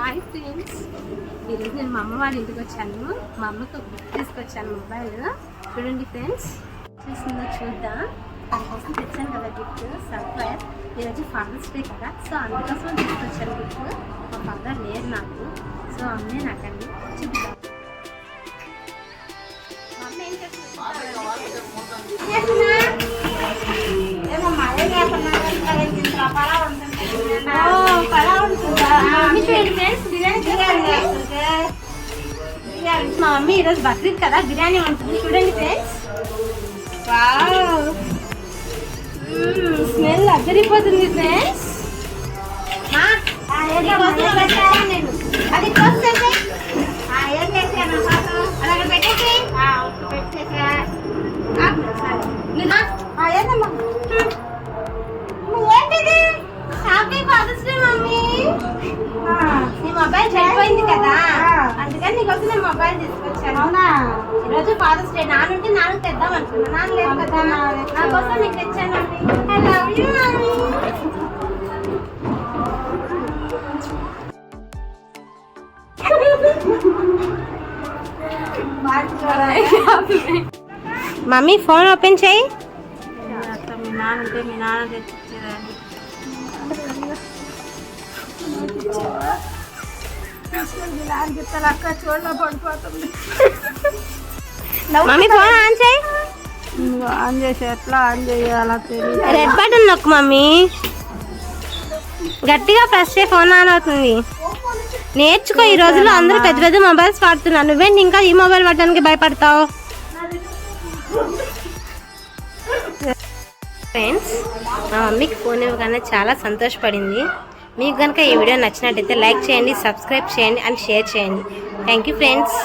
Hi friends, ఈరోజు నేను మా అమ్మ వాళ్ళ ఇంటికి వచ్చాను. మా అమ్మకి ఒక గిఫ్ట్ తీసుకొచ్చాను, మొబైల్. చూడండి ఫ్రెండ్స్, చూసిందో చూద్దాం. దానికోసం తెచ్చాను కదా గిఫ్ట్, సర్ప్రైజ్. ఈరోజు ఫాదర్స్ డే కదా, సో అందుకోసం తీసుకొచ్చాను గిఫ్ట్. మా ఫాదర్ లేరు నాకు, సో అమ్మే నాకండి. చూద్దాం మా అమ్మ ఏం మా మమ్మీ ఈరోజు బక్రీద్ కదా, బిర్యానీ ఉంటుంది. చూడండి ఫ్రెండ్స్, స్మెల్ అద్దరిపోతుంది ఫ్రెండ్స్. ఏంటిది? Happy father's day mummy. నీ మొబైల్ చెడిపోయింది కదా, అందుకని నీకోసం నేను మొబైల్ తీసుకొచ్చాను. అవునా? ఈరోజు ఫాదర్స్ డే, నానుంటే నాన్న తెద్దాం అనుకున్నా, నాన్న లేదు కదా, నా కోసం నీకు తెచ్చాను. I love you mummy. Mummy phone open చేయి. మీ నాన్న ఉంటే మీ నాన్న తెచ్చిచ్చేదాన్ని. చూడలో పడిపోతుంది. మమ్మీ ఫోన్ ఆన్ చేయి. ఆన్ చేసి ఎట్లా ఆన్ చేయాలో తెలియదు. రెడ్ బటన్ నొక్కు మమ్మీ, గట్టిగా ప్రెస్ చేయి, ఫోన్ ఆన్ అవుతుంది. నేర్చుకో, ఈ రోజుల్లో అందరూ పెద్ద పెద్ద మొబైల్స్ వాడుతున్నారు, నువ్వేంటి ఇంకా ఈ మొబైల్ వాడడానికి భయపడతావు? ఫ్రెండ్స్, మా మమ్మీకి ఫోన్ ఇవ్వగానే చాలా సంతోషపడింది. మీకు కనుక ఈ వీడియో నచ్చినట్టయితే లైక్ చేయండి, సబ్స్క్రైబ్ చేయండి అండ్ షేర్ చేయండి. Thank you friends.